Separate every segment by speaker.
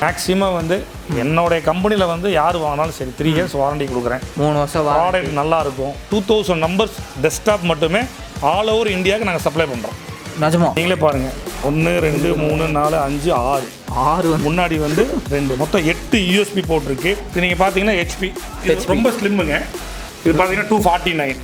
Speaker 1: Maximum வந்து என்னோடைய கம்பெனியில் வந்து யார் வாங்கினாலும் சரி 3 இயர்ஸ் வாரண்டி கொடுக்குறேன்.
Speaker 2: 3 வருஷம்
Speaker 1: ப்ராடக்ட் நல்லா இருக்கும். 2000 நம்பர்ஸ் டெஸ்க்டாப் மட்டுமே ஆல் ஓவர் இந்தியாவுக்கு நாங்கள் சப்ளை பண்ணுறோம்.
Speaker 2: நிஜமா
Speaker 1: நீங்களே பாருங்கள் 1 2 3 4 5 6 முன்னாடி வந்து 2 மொத்தம் 8 யூஎஸ்பி போட்டிருக்கு. இது நீங்கள் பார்த்தீங்கன்னா ஹெச்பி ரொம்ப ஸ்லிம்முங்க. இது பார்த்தீங்கன்னா 249.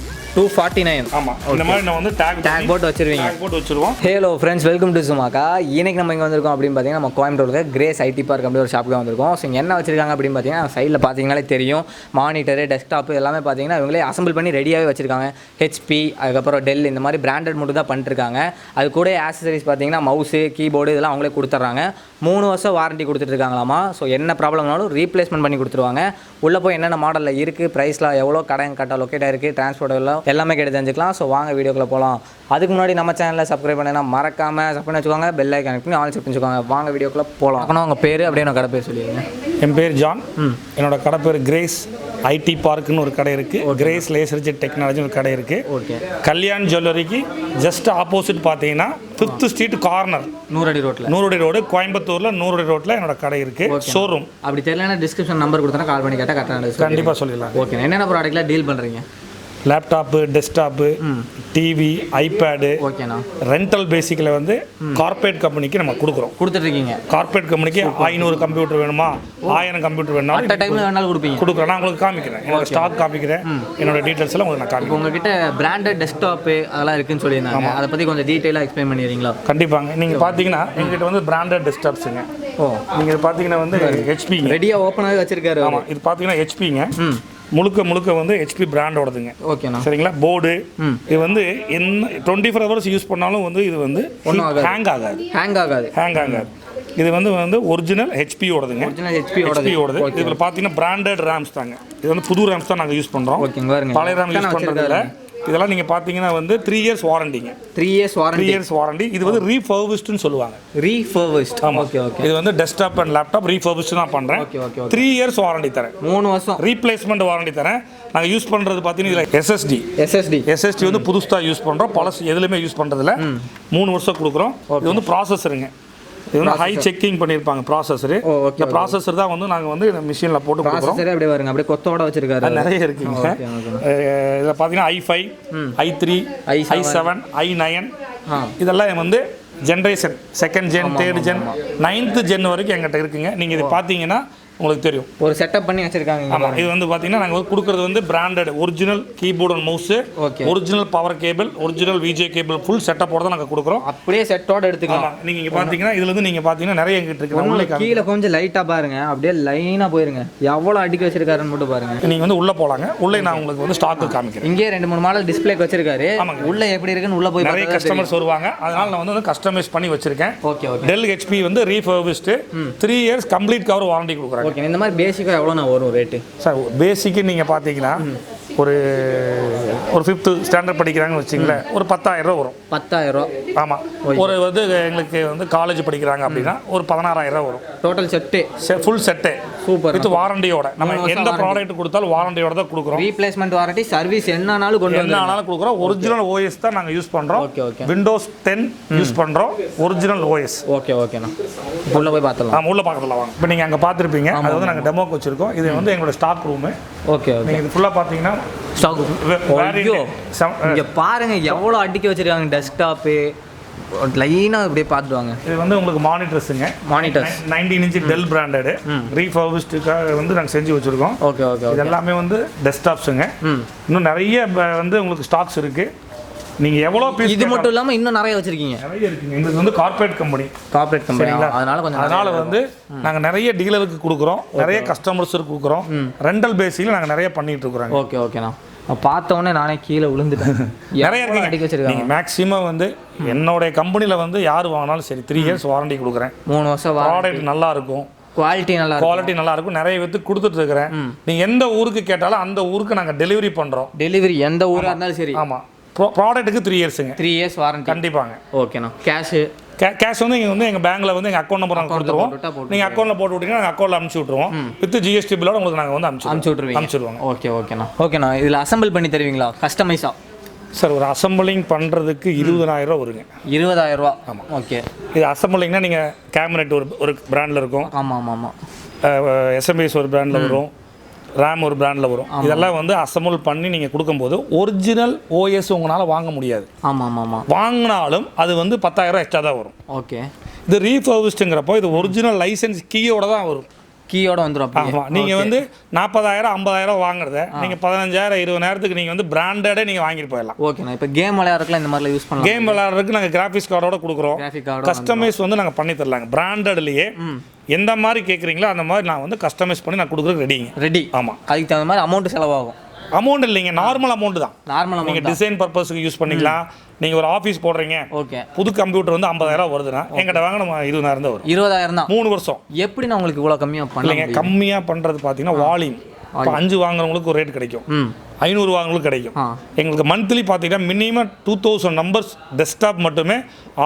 Speaker 1: ஆமாம், இந்த மாதிரி நான் வந்து டேக்
Speaker 2: போட்டு வச்சிருவீங்க.
Speaker 1: டேக் போட்டு வச்சிருவோம்.
Speaker 2: Hello friends, welcome to Sumakka. இன்னைக்கு நம்ம இங்கே வந்திருக்கோம் அப்படின்னு பார்த்தீங்கன்னா நம்ம கோயம்புத்தூரில் கிரேஸ் ஐடி பார்க் அப்படி ஒரு ஷாப்புக்கு வந்திருக்கோம். ஸோ இங்கே என்ன வச்சிருக்காங்க அப்படின்னு பார்த்தீங்கன்னா சைடில் பார்த்தீங்கன்னாலே தெரியும். மானிட்டரு, டெஸ்க்டாப் எல்லாமே பார்த்தீங்கன்னா இவங்களே அசம்பிள் பண்ணி ரெடியாகவே வச்சிருக்காங்க. ஹெச்பி, அதுக்கப்புறம் டெல், இந்த மாதிரி பிராண்டட் மட்டும் தான் பண்ணிட்டுருக்காங்க. அது கூட ஆக்சசரிஸ் பார்த்தீங்கன்னா மவுஸு, கீபோர்டு இதெல்லாம் அவங்களே கொடுத்துட்றாங்க. 3 வருஷம் வாரண்டி கொடுத்துட்ருக்காங்களாமா. ஸோ என்ன ப்ராப்ளம்னாலும் ரீப்ளேஸ்மெண்ட் பண்ணி கொடுத்துருவாங்க. உள்ளே போய் என்னென்ன மாடலில் இருக்குது, ப்ரைஸ்லாம் எவ்வளோ, கடை கரெக்டாக லொக்கேட்டாக இருக்குது, டிரான்ஸ்போர்ட் எல்லாம் எல்லாமே கேட்டு தெரிஞ்சுக்கலாம். ஸோ வாங்க வீடியோக்குள்ளே போகலாம். அதுக்கு முன்னாடி நம்ம சேனலில் சப்ஸ்கிரைப் பண்ணா மறக்காமல் சப்ஸ்கிரைப் பண்ணி வச்சுக்கோங்க. பெல் ஐக்கான் பண்ணி ஆல் செட் பண்ணிச்சுக்கோங்க. வாங்க வீடியோக்குள்ளே போகலாம். ஆனால் உங்கள் பேர் அப்படியே நான் கடை பேர் சொல்லிடுங்க.
Speaker 1: என் பேர் ஜான். என்னோட கடை பேர் கிரேஸ் ஐடி பார்க்குன்னு ஒரு கடை இருக்குது. கிரேஸ் லேசர் ஜெட் டெக்னாலஜின்னு ஒரு கடை இருக்குது.
Speaker 2: ஓகே.
Speaker 1: கல்யாண் ஜுவல்லரிக்கு ஜஸ்ட் ஆப்போசிட் பார்த்தீங்கன்னா 5th ஸ்ட்ரீட் கார்னர்
Speaker 2: 100 அடி
Speaker 1: ரோடு கோயம்புத்தூரில் 100 அடி ரோட்டில் என்னோட கடை இருக்குது. ஷோரூம்
Speaker 2: அப்படி தெரியலன்னா டிஸ்கிரிப்ஷன் நம்பர் கொடுத்தா கால் பண்ணி கேட்டால் கரெக்டாக
Speaker 1: கண்டிப்பாக சொல்லிடலாம்.
Speaker 2: ஓகே. என்னென்ன ப்ராடக்ட்லாம் டீல் பண்ணுறீங்க?
Speaker 1: Laptop, desktop, TV, iPad.
Speaker 2: ஓகேண்ணா.
Speaker 1: ரெண்டல் பேசிக்கில் வந்து கார்பரேட் கம்பெனிக்கு நம்ம
Speaker 2: கொடுத்துட்ருக்கீங்க.
Speaker 1: கார்பரேட் கம்பெனிக்கு 500 கம்ப்யூட்டர் வேணுமா, 1000 கம்ப்யூட்டர் வேணுமா
Speaker 2: டைமில் வேணாலும்
Speaker 1: கொடுக்குறேன். நான் உங்களுக்கு காமிக்கிறேன், என்னோட ஸ்டாக் காமிக்கிறேன், என்னோட டீட்டெயில்ஸ் எல்லாம் உங்களுக்கு நான் காமிக்கிறேன்.
Speaker 2: உங்ககிட்ட பிராண்டட் டெஸ்க்டாப்பு அதெல்லாம் இருக்குன்னு சொல்லியிருந்தாங்க. அதை பற்றி கொஞ்சம் டீட்டெயிலாக எக்ஸ்பிளைன் பண்ணிடுறீங்களா?
Speaker 1: கண்டிப்பாங்க. நீங்கள் பார்த்தீங்கன்னா எங்ககிட்ட வந்து பிராண்டட் டெஸ்க்டாப்ஸுங்க. நீங்கள் பார்த்தீங்கன்னா வந்து ஹெச்பி
Speaker 2: ரெடியாக ஓப்பனாகவே வச்சிருக்காரு.
Speaker 1: ஆமாம், இது பார்த்தீங்கன்னா ஹெச்பிங்க. முழுக்க வந்து ஹெச்பி பிராண்டோடதுங்க.
Speaker 2: ஓகேண்ணா.
Speaker 1: சரிங்களா. போர்டு இது வந்து என்ன 24 ஹவர்ஸ் யூஸ் பண்ணாலும் வந்து இது வந்து ஹேங் ஆகாது. இது வந்து ஒரிஜினல் ஹெச்பியோடதுங்க. ஹெச்பியோடது. இதில் பார்த்தீங்கன்னா பிராண்டட் ரேம்ஸ் தாங்க. இது வந்து புது ரேம்ஸ் தான் நாங்கள் யூஸ் பண்ணுறோம். பழைய ரேம் யூஸ் பண்ணுறதில்ல. இதெல்லாம் நீங்கள் பார்த்தீங்கன்னா வந்து 3 இயர்ஸ் வாரண்டிங்க. 3 years warranty. இது வந்து ரீஃபர்பிஷ்டுன்னு சொல்லுவாங்க. ஆமாம். இது வந்து டெஸ்க்டாப் அண்ட் லேப்டாப் ரீஃபர்பிஷ்டு நான் பண்ணுறேன். 3 இயர்ஸ் வாரண்டி தரேன். 3 வருஷம் ரீப்ளேஸ்மெண்ட் வாரண்டி தரேன். நாங்கள் யூஸ் பண்ணுறது பார்த்தீங்கன்னா இதில் எஸ்எஸ்டி வந்து புதுசாக யூஸ் பண்ணுறோம். பழசு எதுலையுமே யூஸ் பண்ணுறதில்ல. 3 வருஷம் கொடுக்குறோம். இது வந்து ப்ராசஸருங்க. இது வந்து ஹை செக்கிங் பண்ணியிருப்பாங்க ப்ராசஸரு. இந்த ப்ராசஸர் தான் வந்து நாங்கள் வந்து மிஷினில் போட்டு கொடுக்குறோம்.
Speaker 2: அப்படியே வருங்க, அப்படியே கொத்தோட வச்சிருக்காரு.
Speaker 1: நிறைய இருக்குங்க. இதில் பார்த்தீங்கன்னா i5, i3, i7, i9 இதெல்லாம் வந்து generation 2nd gen, 3rd gen, 9th gen வரைக்கும் எங்கிட்ட இருக்குங்க. நீங்கள் இது பார்த்தீங்கன்னா உங்களுக்கு தெரியும். ஒரு செட்டப் பண்ணி வச்சிருக்காங்க. ஆமாம். இது வந்து பார்த்தீங்கன்னா நாங்கள் கொடுக்குறது வந்து branded original keyboard and mouse, original power cable, original VGA cable, full செட்டப்போட தான் நாங்கள் கொடுக்குறோம். அப்படியே செட்டோட எடுத்துக்கலாம். நீங்கள் இங்கே பார்த்தீங்கன்னா இதில் வந்து நீங்கள் பார்த்தீங்கன்னா நிறைய எங்கிட்ட இருக்கு. கீழே கொஞ்சம் லைட்டாக பாருங்க, அப்படியே லைனாக போயிருங்க. எவ்வளோ அடிக்க வச்சிருக்காருன்னு மட்டும் பாருங்க. நீங்கள் வந்து உள்ளே போகலாங்க. உள்ளே நான் உங்களுக்கு வந்து ஸ்டாக்கு காமிக்கிறேன். இங்கே 2-3 மாடல் டிஸ்பிளேக்கு வச்சிருக்காரு. ஆமாங்க. உள்ளே எப்படி இருக்குன்னு உள்ளே போய் நிறைய கஸ்டமர்ஸ் வருவாங்க. அதனால நான் வந்து கஸ்டமைஸ் பண்ணி வச்சிருக்கேன். ஓகே. டெல் ஹெச்பி வந்து refurbished 3 years complete cover warranty கொடுக்குறாங்க. ஓகே. இந்த மாதிரி பேசிக்காக எவ்வளோ நான் வரும் ரேட்டு? சார் பேசிக்கு நீங்கள் பார்த்தீங்கன்னா ஒரு 5th ஸ்டாண்டர்ட் படிக்கிறாங்கன்னு வச்சிங்களேன், ஒரு 10,000 ரூபா வரும். 10,000 ரூபா. ஆமாம். ஒரு வந்து எங்களுக்கு வந்து காலேஜ் படிக்கிறாங்க அப்படின்னா ஒரு 16,000 ரூபா வரும். Total set, full set. Super. With வாரண்டியோட. நம்ம எந்த ப்ராடக்ட் கொடுத்தாலும் வாரண்டியோட தான் கொடுக்குறோம். ரீப்ளேஸ்மெண்ட் வாரண்டி, சர்வீஸ் என்னன்னாலும் கொடுக்குறோம். ஒரிஜினல் ஓஎஸ் தான் நாங்கள் யூஸ் பண்ணுறோம். விண்டோஸ் 10 யூஸ் பண்ணுறோம். Original OS. ஓகேண்ணா. உள்ளே போய் பார்த்துலாம். உள்ளே பார்க்கலாம் வாங்க. இப்போ நீங்கள் அங்கே பார்த்துருப்பீங்க. அது வந்து நாங்கள் டெமோக்கு வச்சுருக்கோம். இது வந்து எங்களோட ஸ்டாக் ரூமு. ஓகே. நீங்கள் இது ஃபுல்லாக பார்த்தீங்கன்னா ஸ்டாக் இங்கே பாருங்க எவ்வளோ அடிக்க வச்சிருக்காங்க. டெஸ்க்டாப்பு லைனாக அப்படியே பார்த்துவாங்க. இது வந்து உங்களுக்கு மானிட்டர்ஸுங்க. 19 இன்ச் டெல் பிராண்டடு ரீஃபர்பிஷ்டுக்காக வந்து நாங்கள் செஞ்சு வச்சுருக்கோம். ஓகே. இது எல்லாமே வந்து டெஸ்க்டாப்ஸுங்க. இன்னும் நிறைய வந்து உங்களுக்கு ஸ்டாக்ஸ் இருக்குது. நீங்கள் எவ்வளோ பீஸ், இது மட்டும் இல்லாமல் இன்னும் நிறைய வச்சுருக்கீங்க. நிறைய இருக்குங்க. இது வந்து கார்பரேட் கம்பெனி. அதனால வந்து நாங்கள் நிறைய டீலருக்கு கொடுக்குறோம், நிறைய கஸ்டமர்ஸுக்கு கொடுக்குறோம். ரெண்டல் பேஸில் நாங்கள் நிறைய பண்ணிட்டு இருக்கிறோம். ஓகேண்ணா. பார்த்தோன்னே நானே கீழே விழுந்துட்டேன். நிறைய இருக்குங்க அடிக்க வச்சிருக்காங்க. மேக்ஸிமம் வந்து என்னோடைய கம்பெனியில் வந்து யார் வாங்கினாலும் சரி 3 இயர்ஸ் வாரண்டி கொடுக்குறேன். 3 வருஷம் ப்ராடக்ட் நல்லா இருக்கும். குவாலிட்டி நல்லா இருக்கும். நிறைய பேருக்கு கொடுத்துட்டு இருக்கிறேன். நீங்கள் எந்த ஊருக்கு கேட்டாலும் அந்த ஊருக்கு நாங்கள் டெலிவரி பண்ணுறோம். டெலிவரி எந்த ஊராக இருந்தாலும் சரி. ஆமாம். ப்ராடக்ட்டுக்கு 3 இயர்ஸுங்க. 3 இயர்ஸ் வாரண்டி கண்டிப்பாங்க. ஓகேண்ணா. கேஷ் வந்து இங்கே வந்து எங்கள் பேங்க்கில் வந்து எங்கள் அக்கௌண்ட் நம்பர் நாங்கள் கொடுத்துருவோம். நீங்கள் அக்கௌண்ட்டில் போட்டு விட்டீங்கன்னா நாங்கள் அக்கௌண்ட்டில் அனுப்பிச்சி விட்ருவோம். வித் ஜிஎஸ்டி பில்லோட உங்களுக்கு நாங்கள் வந்து அனுப்பிச்சிடுவோம். ஓகேண்ணா. இதில் அசம்பிள் பண்ணி தருவீங்களா கஸ்டமைஸாக? சார் ஒரு அசம்பிளிங் பண்ணுறதுக்கு 20,000 ரூபா வருங்க. 20,000 ரூபா. ஆமாம். ஓகே. இது அசம்பிளிங்னா நீங்கள் கேமரேட் ஒரு பிராண்டில் இருக்கும்.
Speaker 2: ஆமாம்.
Speaker 1: எஸ்எம்பிஎஸ் ஒரு பிராண்டில் வரும், ரேம் ஒரு பிராண்டில் வரும். இதெல்லாம் வந்து அசம்பிள் பண்ணி நீங்கள் கொடுக்கும்போது ஒரிஜினல் ஓஎஸ் உங்களால் வாங்க முடியாது.
Speaker 2: ஆமாம்.
Speaker 1: வாங்கினாலும் அது வந்து 10,000 எக்ஸ்ட்ரா தான் வரும்.
Speaker 2: ஓகே.
Speaker 1: இது ரீஃபர்பிஷ்டுங்கிறப்போ இது ஒரிஜினல் லைசன்ஸ் கீயோட தான் வரும்.
Speaker 2: கீயோட வந்துடும்.
Speaker 1: ஆமாம். நீங்கள் வந்து 40,000 50,000 வாங்குறத நீங்கள் 15,000 20,000க்கு நீங்கள் வந்து பிராண்டடே நீங்கள் வாங்கிட்டு போயிடலாம்.
Speaker 2: ஓகேண்ணா. இப்போ கேம் விளையாடுறதுக்குலாம் இந்த மாதிரிலாம் யூஸ் பண்ணலாம்.
Speaker 1: கேம் விளையாடுறதுக்கு நாங்கள் கிராஃபிக்ஸ் கார்டோட கொடுக்குறோம். கஸ்டமைஸ் வந்து நாங்கள் பண்ணி தரலாங்க. பிராண்டட்லேயே எந்த மாதிரி கேட்குறீங்களோ அந்த மாதிரி நான் வந்து கஸ்டமைஸ் பண்ணி நான் கொடுக்குறதுக்கு ரெடி. ஆமாம்.
Speaker 2: அதுக்கு தகுந்த மாதிரி அமௌண்ட் செலவாகும்.
Speaker 1: அமௌண்ட் இல்லைங்க, நார்மல் அமௌண்ட் தான்.
Speaker 2: நார்மல்
Speaker 1: நீங்கள் டிசைன் பர்பஸுக்கு யூஸ் பண்ணிக்கலாம். நீங்கள் ஒரு ஆஃபீஸ் போடுறீங்க, ஓகே, புது கம்ப்யூட்டர் வந்து 50,000 வருதுன்னா எங்கிட்ட வாங்க நம்ம 20,000 தான் வரும்.
Speaker 2: 20,000 தான்
Speaker 1: 3 வருஷம்.
Speaker 2: எப்படி நான் உங்களுக்கு இவ்வளோ கம்மியாக பண்ணலைங்க?
Speaker 1: கம்மியாக பண்ணுறது பார்த்தீங்கன்னா வால்யூம். இப்போ 5 வாங்குறவங்களுக்கு ஒரு ரேட் கிடைக்கும், 500 வாங்குறவங்களுக்கு கிடைக்கும். எங்களுக்கு மந்த்லி பார்த்தீங்கன்னா மினிமம் 2000 நம்பர்ஸ் டெஸ்க்டாப் மட்டுமே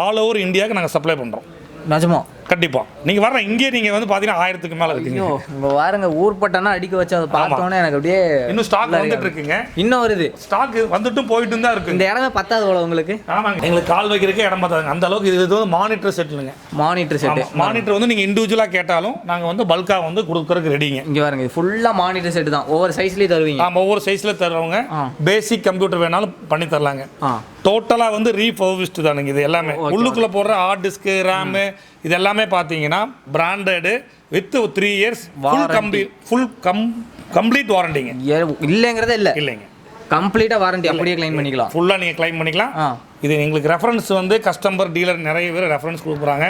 Speaker 1: ஆல் ஓவர் இந்தியாவுக்கு நாங்கள் சப்ளை பண்ணுறோம்.
Speaker 2: நிஜமா?
Speaker 1: கண்டிப்பா. நீங்க வர இங்கே நீங்க வந்து பாத்தீங்கன்னா 1000க்கு மேல இருக்குங்க.
Speaker 2: இங்க வாருங்க, ஊர்பட்டனா அடிக்க வச்சு அதை பார்த்தோன்னே எனக்கு அப்படியே
Speaker 1: இன்னும் ஸ்டாக் வந்துட்டு இருக்குங்க. இன்னும் வருது ஸ்டாக், வந்துட்டும் போயிட்டு தான் இருக்கு.
Speaker 2: இந்த இடமே பத்தாது போல உங்களுக்கு?
Speaker 1: ஆமாங்க, எங்களுக்கு கால் வைக்கிறதுக்கே இடம் பத்தாதுங்க அந்த அளவுக்கு. இது வந்து மானிட்டர் செட்டுங்க.
Speaker 2: Monitor set.
Speaker 1: மானிட்டர் வந்து நீங்க இண்டிவிஜுவலா கேட்டாலும் நாங்க வந்து பல்கா வந்து கொடுக்கறதுக்கு ரெடிங்க.
Speaker 2: இங்க பாருங்க, இது ஃபுல்லா மானிட்டர் செட் தான். ஒவ்வொரு சைஸ்லயே தருவீங்க?
Speaker 1: ஆமா, ஒவ்வொரு சைஸ்ல தருவாங்க. பேசிக் கம்ப்யூட்டர் வேணாலும் பண்ணி தரலாங்க. டோட்டலா வந்து ரீஃபர்பிஷ்டு தானுங்க இது எல்லாமே. உள்ளுக்குள்ள போடுற ஹார்ட் டிஸ்க், ரேம் இது எல்லாமே பாத்தீங்கன்னா branded with 3 years full complete வாரண்டிங்க.
Speaker 2: இல்லங்கிறதே
Speaker 1: இல்லைங்க,
Speaker 2: கம்ப்ளீட்டா வாரண்டி. அப்படியே கிளைம் பண்ணிக்கலாம்,
Speaker 1: ஃபுல்லா நீங்க கிளைம் பண்ணிக்கலாம். இது எங்களுக்கு ரெஃபரன்ஸ் வந்து கஸ்டமர் டீலர் நிறைய பேர் ரெஃபரன்ஸ் கொடுக்குறாங்க.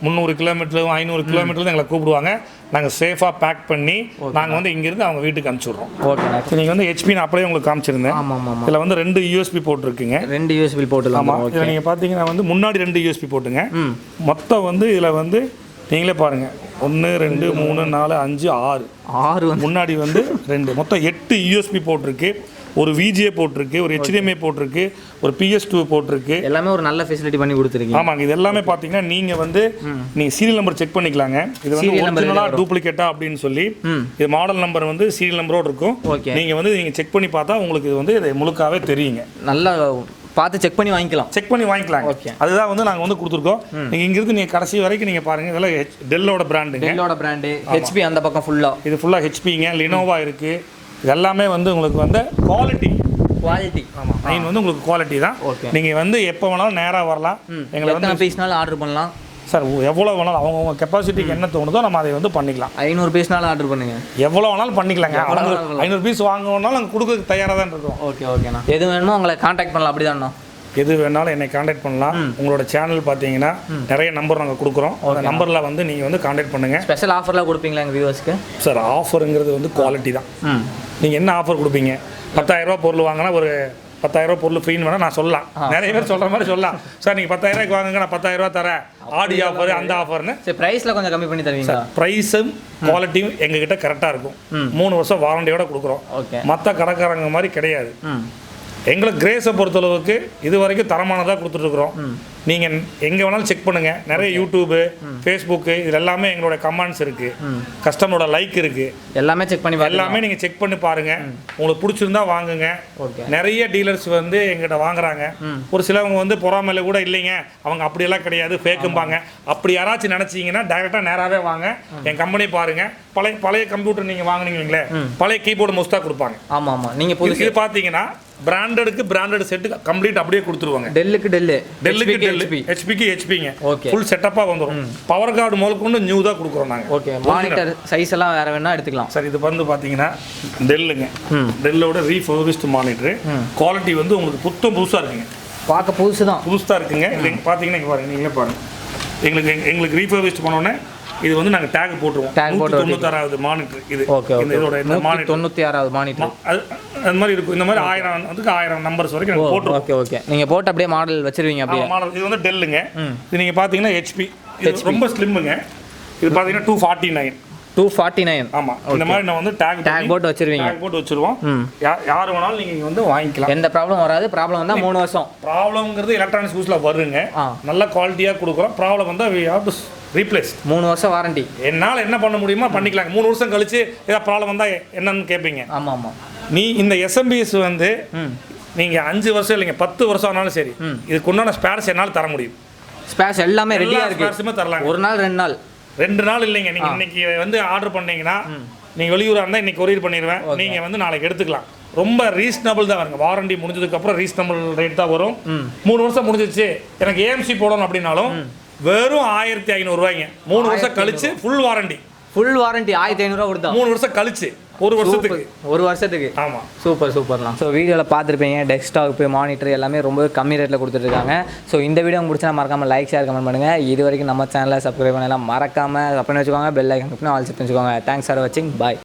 Speaker 1: 300 கிலோமீட்டர் 500 கிலோமீட்டர் எங்களை கூப்பிடுவாங்க. நாங்கள் சேஃபாக பேக் பண்ணி நாங்கள் வந்து இங்கேருந்து அவங்க வீட்டுக்கு அனுப்பிச்சுட்றோம். ஓகே. நீங்கள் வந்து ஹெச்பி நான் அப்படியே உங்களுக்கு காமிச்சிருந்தேன். இதில் வந்து 2 யூஎஸ்பி போட்டிருக்குங்க. 2 யூஎஸ்பி போட்டுலாம். ஆமாம். இதில் நீங்கள் பார்த்தீங்கன்னா வந்து முன்னாடி 2 யூஎஸ்பி போட்டுங்க. மொத்தம் வந்து இதில் வந்து நீங்களே பாருங்கள், 1 2 3 4 5 6 முன்னாடி வந்து 2, மொத்தம் 8 யூஎஸ்பி போட்டிருக்கு. ஒரு விஜே போட்டிருக்கு, ஒரு HDMI போட்டிருக்கு, ஒரு PS2 போட்டிருக்கு. எல்லாமே ஒரு நல்ல ஃபெசிலிட்டி பண்ணி கொடுத்துருக்கீங்க. ஆமாங்க. இது எல்லாமே பார்த்தீங்கன்னா நீங்கள் வந்து நீங்கள் சீரியல் நம்பர் செக் பண்ணிக்கலாங்க. இது வந்து ஒரிஜினலா டூப்ளிகேட்டா அப்படின்னு சொல்லி இது மாடல் நம்பர் வந்து சீரியல் நம்பரோடு இருக்கும். நீங்கள் வந்து நீங்கள் செக் பண்ணி பார்த்தா உங்களுக்கு இது வந்து இது முழுக்காவே தெரியுங்க. நல்லா பார்த்து செக் பண்ணி வாங்கிக்கலாம். அதுதான் வந்து நாங்கள் வந்து கொடுத்துருக்கோம். நீங்கள் இங்கிருந்து நீங்கள் கடைசி வரைக்கும் நீங்கள் பாருங்கள். இதெல்லாம் டெல்லோட பிராண்டு. HP அந்த பக்கம் ஃபுல்லாக, இது ஃபுல்லாக ஹெச்பிங்க. லினோவா இருக்குது. இது எல்லாமே வந்து உங்களுக்கு வந்து குவாலிட்டி. ஆமாம், மெயின் வந்து உங்களுக்கு குவாலிட்டி தான். நீங்கள் வந்து எப்போ வேணாலும் நேராக வரலாம். எங்களை வந்து பீஸ்னாலும் ஆர்டர் பண்ணலாம் சார். எவ்வளோ வேணாலும் அவங்கவுங்க கெப்பாசிட்டிக்கு என்ன தோணுதோ நம்ம அதை வந்து பண்ணிக்கலாம். 500 பீஸ்னாலும் ஆர்டர் பண்ணுங்க, எவ்வளோ வேணாலும் பண்ணிக்கலாங்க. 500 பீஸ் வாங்கணும்னாலும் நாங்கள் கொடுக்க தயாராக தான் இருக்கோம். ஓகேண்ணா. எது வேணுமோ உங்களை கான்டாக்ட் பண்ணலாம். அப்படிதாண்ணா, எது வேணாலும் என்னை கான்டாக்ட் பண்ணலாம். உங்களோட சேனல் பார்த்தீங்கன்னா நிறைய நம்பர் நாங்கள் கொடுக்குறோம். அந்த நம்பரில் வந்து நீங்கள் வந்து கான்டாக்ட் பண்ணுங்கள். ஸ்பெஷல் ஆஃபர்லாம் கொடுப்பீங்களா எங்கள் வியூவர்ஸ்க்கு? சார், ஆஃபருங்கிறது வந்து குவாலிட்டி தான். நீங்கள் என்ன ஆஃபர் கொடுப்பீங்க? 10,000 பொருள் வாங்கினா ஒரு 10,000 பொருள் ஃப்ரீன்னு வேணால் நான் சொல்லலாம். நிறைய பேர் சொல்கிற மாதிரி சொல்லலாம். சார் நீங்கள் 10,000 வாங்குங்க, நான் 10,000 தரேன், ஆடி ஆஃபர் அந்த ஆஃபர்னு. சரி, ப்ரைஸில் கொஞ்சம் கம்மி பண்ணி தருவீங்க? ப்ரைஸும் குவாலிட்டியும் எங்ககிட்ட கரெக்டாக இருக்கும். 3 வருஷம் வாரண்டியோட கொடுக்குறோம். மற்ற கடைக்காரங்க மாதிரி கிடையாது. எங்களுக்கு கிரேஸை பொறுத்தளவுக்கு இது வரைக்கும் தரமானதாக கொடுத்துட்ருக்குறோம். நீங்கள் எங்கே வேணாலும் செக் பண்ணுங்கள். நிறைய யூடியூபு, ஃபேஸ்புக்கு இதில் எல்லாமே எங்களோட கமெண்ட்ஸ் இருக்குது, கஸ்டமரோட லைக் இருக்குது. எல்லாமே செக் பண்ணி எல்லாமே நீங்கள் செக் பண்ணி பாருங்கள். உங்களுக்கு பிடிச்சிருந்தா வாங்குங்க. நிறைய டீலர்ஸ் வந்து எங்கிட்ட வாங்குறாங்க. ஒரு சிலவங்க வந்து பொறாமையில கூட இல்லைங்க, அவங்க அப்படியெல்லாம் கிடையாது, ஃபேக்கும்பாங்க. அப்படி யாராச்சும் நினச்சிங்கன்னா டைரெக்டாக நேராகவே வாங்க, என் கம்பெனி பாருங்கள். பழைய கம்ப்யூட்டர் நீங்கள் வாங்கினீங்களே, பழைய கீபோர்டு மோஸ்ட்டாக கொடுப்பாங்க. ஆமாம். நீங்கள் புதுசு இது பார்த்தீங்கன்னா பிராண்டட் செட் கம்ப்ளீட் அப்படியே கொடுத்துருவாங்க. டெல்லுக்கு ஹெச்பிங்க ஃபுல் செட்டப்பாக வந்துடும். பவர் கார்டு முதல் கொண்டு நியூ தான் கொடுக்குறோம் நாங்கள். ஓகே. மானிட்டர் சைஸ் எல்லாம் வேற வேணா எடுத்துக்கலாம் சார். இது வந்து பார்த்தீங்கன்னா டெல்லோட ரீஃபர்பிஷ்டு மானிட்டர். குவாலிட்டி வந்து உங்களுக்கு புதுசாக இருக்குங்க. பார்க்க புதுசாக இருக்குங்க. இது பார்த்தீங்கன்னா இங்கே பாருங்க, நீங்களே பாருங்க. எங்களுக்கு ரீஃபர்பிஷ்டு பண்ணோன்னே இது வந்து நாங்கள் டேக் போட்டுருவோம். 96வது மானிட்டர் இது. இதோட இந்த மானிட்டர் 96வது மானிட்டர் அது மாதிரி இருக்கும். இந்த மாதிரி 1000 நம்பர்ஸ் வரைக்கும் நாங்கள் போட்டுருவோம். ஓகே. நீங்கள் போட்டு அப்படியே மாடல் வச்சிருவீங்க. அப்படியே மாடல். இது வந்து டெல்லுங்க. இது நீங்கள் பார்த்தீங்கன்னா ஹெச்பி. இது ரொம்ப ஸ்லிம்முங்க. இது பார்த்தீங்கன்னா 249. ஆமாம். இந்த மாதிரி நான் வந்து டேக் போட்டு வச்சிருவோம். யார் வேணாலும் நீங்கள் வந்து வாங்கிக்கலாம். எந்த ப்ராப்ளம் வராது. ப்ராப்ளம் வந்தால் 3 வருஷம். ப்ராப்ளம்ங்கிறது எலக்ட்ரானிக்ஸ் யூஸில் வருங்க. நல்ல குவாலிட்டியாக கொடுக்குறோம். ப்ராப்ளம் வந்தால் ரீப்ளேஸ். 3 வருஷம் வாரண்டி. என்னால் என்ன பண்ண முடியுமோ பண்ணிக்கலாங்க. 3 வருஷம் கழிச்சு ஏதாவது ப்ராப்ளம் வந்தால் என்னன்னு கேட்பீங்க. ஆமாம். நீ இந்த எஸ்எம்பிஎஸ் வந்து நீங்கள் 5 வருஷம் இல்லைங்க 10 வருஷம் ஆனாலும் சரி, இதுக்கு உண்டான ஸ்பேர்ஸ் என்னால் தர முடியும்.
Speaker 2: ஸ்பேர்ஸ் எல்லாமே ரெடியாக இருக்குது.
Speaker 1: ஸ்பேர்ஸுமே தரலாம்.
Speaker 2: ஒரு நாள் 2 நாள்
Speaker 1: 2 நாள் இல்லைங்க. நீங்கள் இன்னைக்கு வந்து ஆர்டர் பண்ணீங்கன்னா நீங்கள் வெளியூராக இருந்தால் இன்றைக்கி கொரியர் பண்ணிடுவேன். நீங்கள் வந்து நாளைக்கு எடுத்துக்கலாம். ரொம்ப ரீசனபிள் தான் வருங்க. வாரண்டி முடிஞ்சதுக்கப்புறம் ரீசனபிள் ரேட் தான் வரும். 3 வருஷம் முடிஞ்சிச்சு எனக்கு ஏஎம்சி போடணும் அப்படின்னாலும் வெறும் 1500 ரூபாய்ங்க. 3 வருஷம் கழிச்சு ஃபுல் வாரண்டி.
Speaker 2: 1500 கொடுத்தா
Speaker 1: 3 வருஷம் கழிச்சு ஒரு வருஷத்துக்கு. ஆமாம்,
Speaker 2: சூப்பர்லாம். ஸோ வீடியோவில் பார்த்துருப்பீங்க டெஸ்க்டாப்பு மானிட்டர் எல்லாமே ரொம்ப கம்மி ரேட்டில் கொடுத்துட்ருக்காங்க. ஸோ இந்த வீடியோ முடிச்சா மறக்காமல் லைக் ஷேர் கமெண்ட் பண்ணுங்கள். இது வரைக்கும் நம்ம சேனலை சப்ஸ்கிரைப் பண்ணலாம் மறக்காமல் பண்ணி வச்சுக்கோங்க. பெல் ஐக்கன் ஆல் செட் வச்சுக்கோங்க. தேங்க்ஸ் ஃபார் வாட்சிங். பாய்.